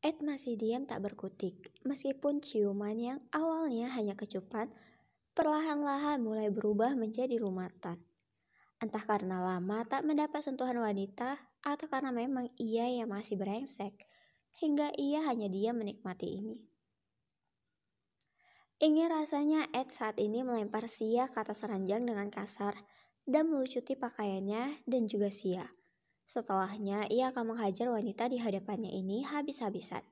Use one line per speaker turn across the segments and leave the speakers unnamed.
Ed masih diam tak berkutik, meskipun ciuman yang awalnya hanya kecupan, perlahan-lahan mulai berubah menjadi rumatan. Entah karena lama tak mendapat sentuhan wanita, atau karena memang ia yang masih brengsek, hingga ia hanya diam menikmati ini. Ingin rasanya Ed saat ini melempar Sia ke atas ranjang dengan kasar dan melucuti pakaiannya dan juga Sia. Setelahnya ia akan menghajar wanita di hadapannya ini habis-habisan.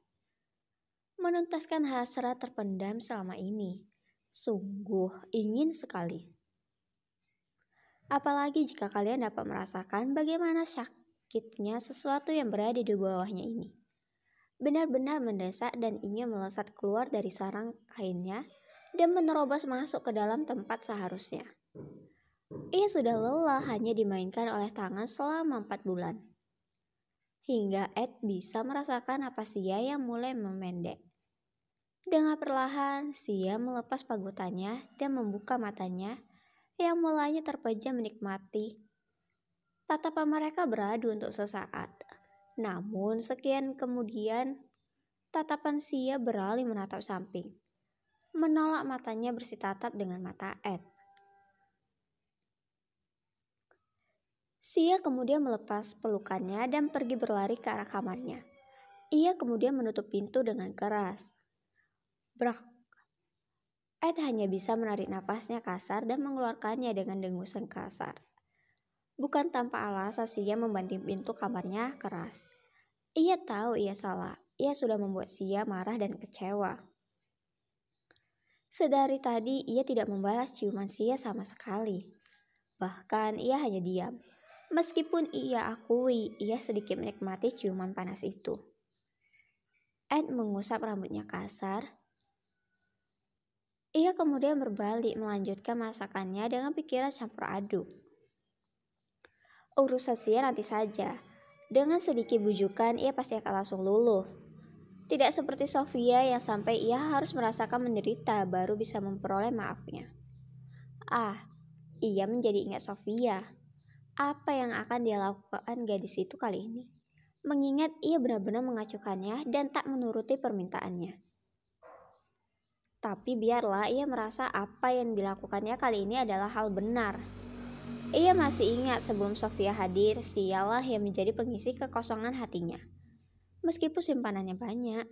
Menuntaskan hasrat terpendam selama ini. Sungguh ingin sekali. Apalagi jika kalian dapat merasakan bagaimana sakitnya sesuatu yang berada di bawahnya ini. Benar-benar mendesak dan ingin melesat keluar dari sarang kainnya dan menerobos masuk ke dalam tempat seharusnya. Ia sudah lelah hanya dimainkan oleh tangan selama 4 bulan. Hingga Ed bisa merasakan napas Sia yang mulai memendek. Dengan perlahan, Sia melepas pagutannya dan membuka matanya yang mulanya terpejam menikmati. Tatapan mereka beradu untuk sesaat. Namun sekian kemudian, tatapan Sia beralih menatap samping. Menolak matanya bersitatap dengan mata Ed. Sia kemudian melepas pelukannya dan pergi berlari ke arah kamarnya. Ia kemudian menutup pintu dengan keras. Brak. Ed hanya bisa menarik nafasnya kasar dan mengeluarkannya dengan dengusan kasar. Bukan tanpa alasan Sia membanting pintu kamarnya keras. Ia tahu ia salah. Ia sudah membuat Sia marah dan kecewa. Sedari tadi ia tidak membalas ciuman Sia sama sekali. Bahkan ia hanya diam. Meskipun ia akui ia sedikit menikmati ciuman panas itu. Ed mengusap rambutnya kasar. Ia kemudian berbalik melanjutkan masakannya dengan pikiran campur aduk. Urusan Sia nanti saja. Dengan sedikit bujukan ia pasti akan langsung luluh. Tidak seperti Sofia yang sampai ia harus merasakan menderita baru bisa memperoleh maafnya. Ia menjadi ingat Sofia. Apa yang akan dia lakukan gadis itu kali ini? Mengingat ia benar-benar mengacuhkannya dan tak menuruti permintaannya. Tapi biarlah ia merasa apa yang dilakukannya kali ini adalah hal benar. Ia masih ingat sebelum Sofia hadir, Sialah yang menjadi pengisi kekosongan hatinya. Meskipun simpanannya banyak.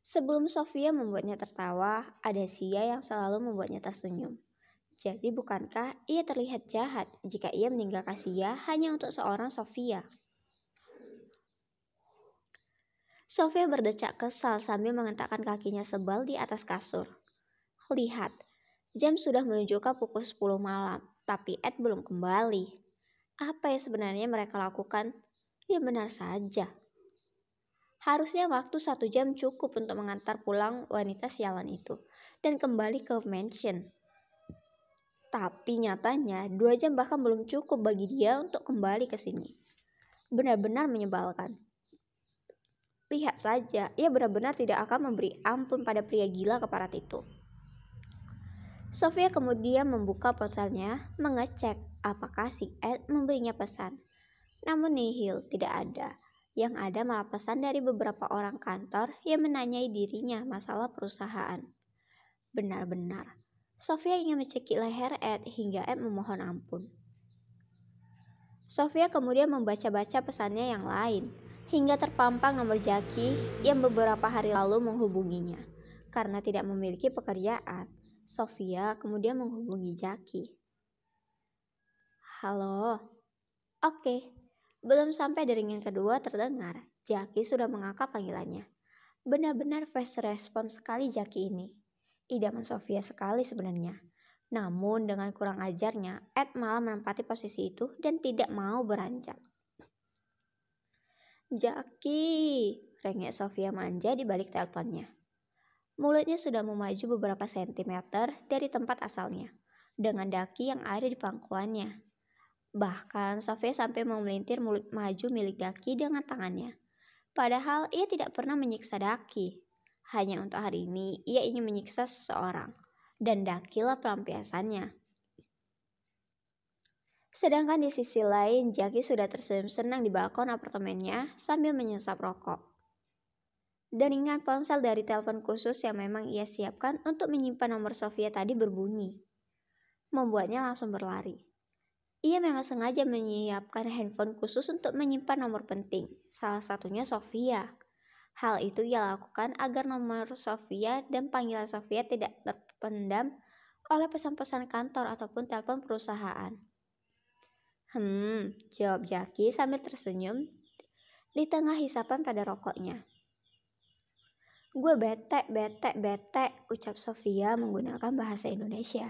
Sebelum Sofia membuatnya tertawa, ada Sia yang selalu membuatnya tersenyum. Jadi bukankah ia terlihat jahat jika ia meninggalkan Sia hanya untuk seorang Sofia? Sofia berdecak kesal sambil mengentakkan kakinya sebal di atas kasur. Lihat, jam sudah menunjukkan pukul 10 malam, tapi Ed belum kembali. Apa yang sebenarnya mereka lakukan? Ya benar saja. Harusnya waktu 1 jam cukup untuk mengantar pulang wanita sialan itu dan kembali ke mansion. Tapi nyatanya 2 jam bahkan belum cukup bagi dia untuk kembali ke sini. Benar-benar menyebalkan. Lihat saja, ia benar-benar tidak akan memberi ampun pada pria gila keparat itu. Sofia kemudian membuka ponselnya, mengecek apakah si Ed memberinya pesan. Namun nihil, tidak ada. Yang ada malah pesan dari beberapa orang kantor yang menanyai dirinya masalah perusahaan. Benar-benar. Sofia ingin mencekik leher Ed hingga Ed memohon ampun. Sofia kemudian membaca-baca pesannya yang lain, hingga terpampang nomor Jaki yang beberapa hari lalu menghubunginya. Karena tidak memiliki pekerjaan, Sofia kemudian menghubungi Jaki. Halo, oke, belum sampai deringan kedua terdengar, Jaki sudah mengangkat panggilannya. Benar-benar fast response sekali Jaki ini. Idaman Sofia sekali sebenarnya. Namun dengan kurang ajarnya, Ed malah menempati posisi itu dan tidak mau beranjak. Jaki, rengek Sofia manja di balik teleponnya. Mulutnya sudah memaju beberapa sentimeter dari tempat asalnya, dengan daki yang ada di pangkuannya. Bahkan Sofia sampai memelintir mulut maju milik Daki dengan tangannya. Padahal ia tidak pernah menyiksa Daki. Hanya untuk hari ini ia ingin menyiksa seseorang. Dan Dakilah pelampiasannya. Sedangkan di sisi lain Jaki sudah tersenyum senang di balkon apartemennya sambil menyesap rokok. Deringan ponsel dari telepon khusus yang memang ia siapkan untuk menyimpan nomor Sofia tadi berbunyi, membuatnya langsung berlari. Ia memang sengaja menyiapkan handphone khusus untuk menyimpan nomor penting, salah satunya Sofia. Hal itu ia lakukan agar nomor Sofia dan panggilan Sofia tidak terpendam oleh pesan-pesan kantor ataupun telepon perusahaan. Jawab Jaki sambil tersenyum di tengah hisapan pada rokoknya. Gue bete, ucap Sofia menggunakan bahasa Indonesia.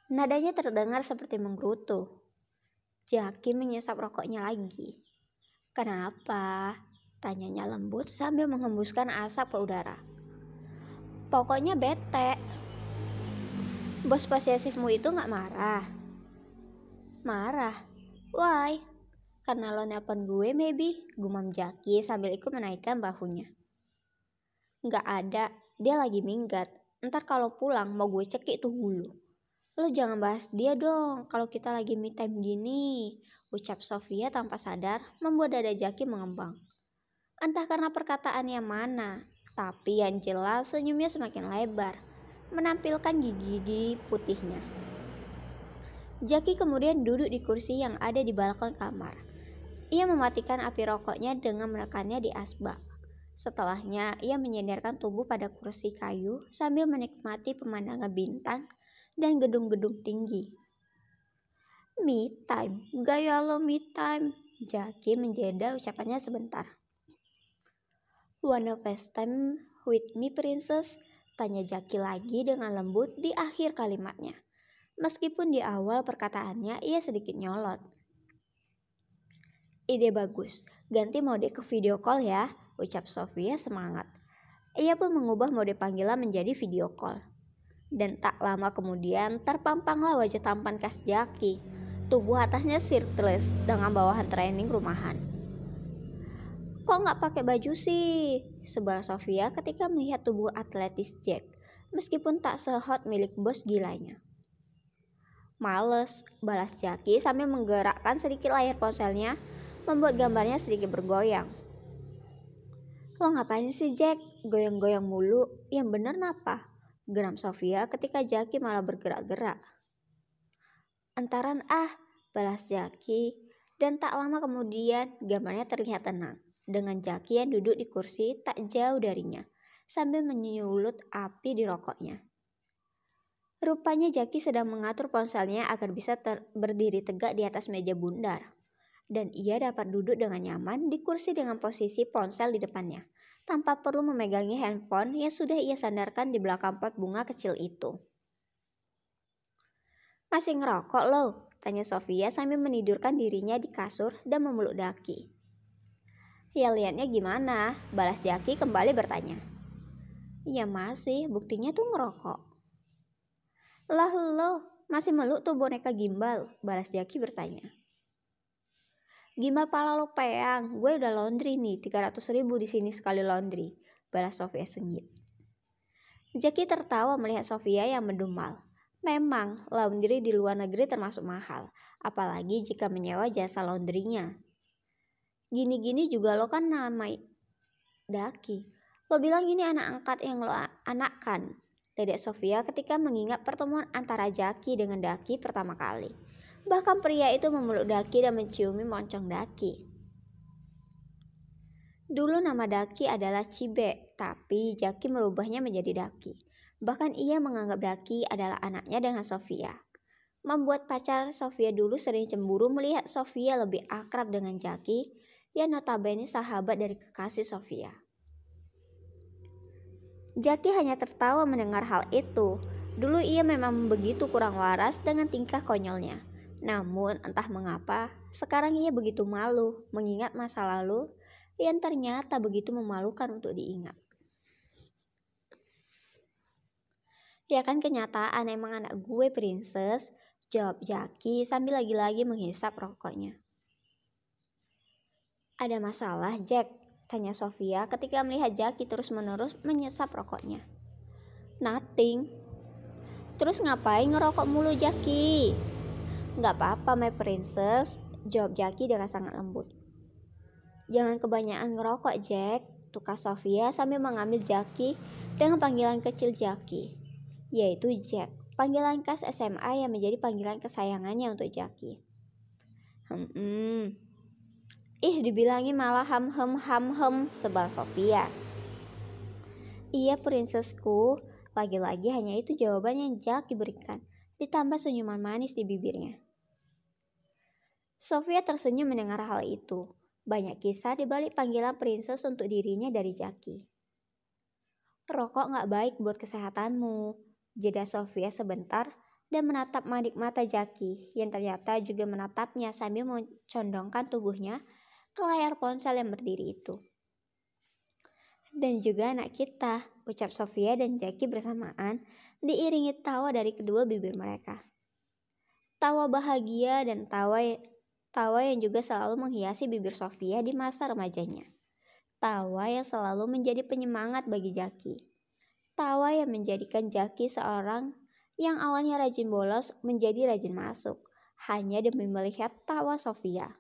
Nadanya terdengar seperti menggerutu. Jaki menyesap rokoknya lagi. Kenapa? Tanyanya lembut sambil menghembuskan asap ke udara. Pokoknya bete. Bos posesifmu itu gak marah? Marah? Why? Karena lo nelpon gue maybe, gumam Jaki sambil ikut menaikkan bahunya. Gak ada, dia lagi minggat. Ntar kalau pulang mau gue cekik tuh hulu. Lo jangan bahas dia dong kalau kita lagi me time gini, ucap Sofia tanpa sadar membuat dada Jaki mengembang. Entah karena perkataannya mana, tapi yang jelas senyumnya semakin lebar, menampilkan gigi-gigi putihnya. Jaki kemudian duduk di kursi yang ada di balkon kamar. Ia mematikan api rokoknya dengan menekannya di asbak. Setelahnya, ia menyandarkan tubuh pada kursi kayu sambil menikmati pemandangan bintang dan gedung-gedung tinggi. Me time, gaya lo me time. Jaki menjeda ucapannya sebentar. Wanna FaceTime with me princess? Tanya Jaki lagi dengan lembut di akhir kalimatnya. Meskipun di awal perkataannya ia sedikit nyolot. Ide bagus, ganti mode ke video call ya, ucap Sofia semangat. Ia pun mengubah mode panggilan menjadi video call. Dan tak lama kemudian terpampanglah wajah tampan khas Jaki. Tubuh atasnya shirtless dengan bawahan training rumahan. Kok gak pakai baju sih? Sebal Sofia ketika melihat tubuh atletis Jack, meskipun tak sehot milik bos gilanya. Males, balas Jaki sambil menggerakkan sedikit layar ponselnya, membuat gambarnya sedikit bergoyang. Lo ngapain sih Jack? Goyang-goyang mulu, yang bener napa? Geram Sofia ketika Jaki malah bergerak-gerak. Entaran balas Jaki, dan tak lama kemudian gambarnya terlihat tenang, dengan Jaki yang duduk di kursi tak jauh darinya, sambil menyulut api di rokoknya. Rupanya Jaki sedang mengatur ponselnya agar bisa berdiri tegak di atas meja bundar. Dan ia dapat duduk dengan nyaman di kursi dengan posisi ponsel di depannya, tanpa perlu memegangi handphone yang sudah ia sandarkan di belakang pot bunga kecil itu. Masih ngerokok lo? Tanya Sofia sambil menidurkan dirinya di kasur dan memeluk Jaki. Ya liatnya gimana? Balas Jaki kembali bertanya. Ya masih, buktinya tuh ngerokok. Lah lo, masih meluk tuh boneka gimbal? Balas Jaki bertanya. Gimbal pala lo peang, gue udah laundry nih, 300.000 di sini sekali laundry. Balas Sofia sengit. Jaki tertawa melihat Sofia yang mendumal. Memang, laundry di luar negeri termasuk mahal, apalagi jika menyewa jasa laundrynya. Gini-gini juga lo kan namai Daki. Lo bilang ini anak angkat yang lo anakkan. Dedek Sofia ketika mengingat pertemuan antara Jaki dengan Daki pertama kali. Bahkan pria itu memeluk Daki dan menciumi moncong Daki. Dulu nama Daki adalah Cibe, tapi Jaki merubahnya menjadi Daki. Bahkan ia menganggap Daki adalah anaknya dengan Sofia. Membuat pacar Sofia dulu sering cemburu melihat Sofia lebih akrab dengan Jaki, yang notabene sahabat dari kekasih Sofia. Jaki hanya tertawa mendengar hal itu. Dulu ia memang begitu kurang waras dengan tingkah konyolnya. Namun entah mengapa, sekarang ia begitu malu mengingat masa lalu yang ternyata begitu memalukan untuk diingat. Ya kan kenyataan emang anak gue princess, jawab Jaki sambil lagi-lagi menghisap rokoknya. Ada masalah Jack? Tanya Sofia ketika melihat Jaki terus-menerus menyesap rokoknya. Nothing. Terus ngapain ngerokok mulu Jaki? Gak apa-apa my princess, jawab Jaki dengan sangat lembut. Jangan kebanyakan ngerokok Jack, tukar Sofia sambil mengambil Jackie dengan panggilan kecil Jackie, yaitu Jack, panggilan khas SMA yang menjadi panggilan kesayangannya untuk Jackie. Dibilangi malah ham, sebal Sofia. Iya princessku, lagi-lagi hanya itu jawaban yang Jackie berikan, ditambah senyuman manis di bibirnya. Sofia tersenyum mendengar hal itu. Banyak kisah di balik panggilan princess untuk dirinya dari Jackie. Rokok gak baik buat kesehatanmu, jeda Sofia sebentar dan menatap manik mata Jackie yang ternyata juga menatapnya sambil mencondongkan tubuhnya ke layar ponsel yang berdiri itu. Dan juga anak kita, ucap Sofia dan Jackie bersamaan, diiringi tawa dari kedua bibir mereka. Tawa bahagia dan tawa yang juga selalu menghiasi bibir Sofia di masa remajanya. Tawa yang selalu menjadi penyemangat bagi Jackie. Tawa yang menjadikan Jackie seorang yang awalnya rajin bolos menjadi rajin masuk, hanya demi melihat tawa Sofia.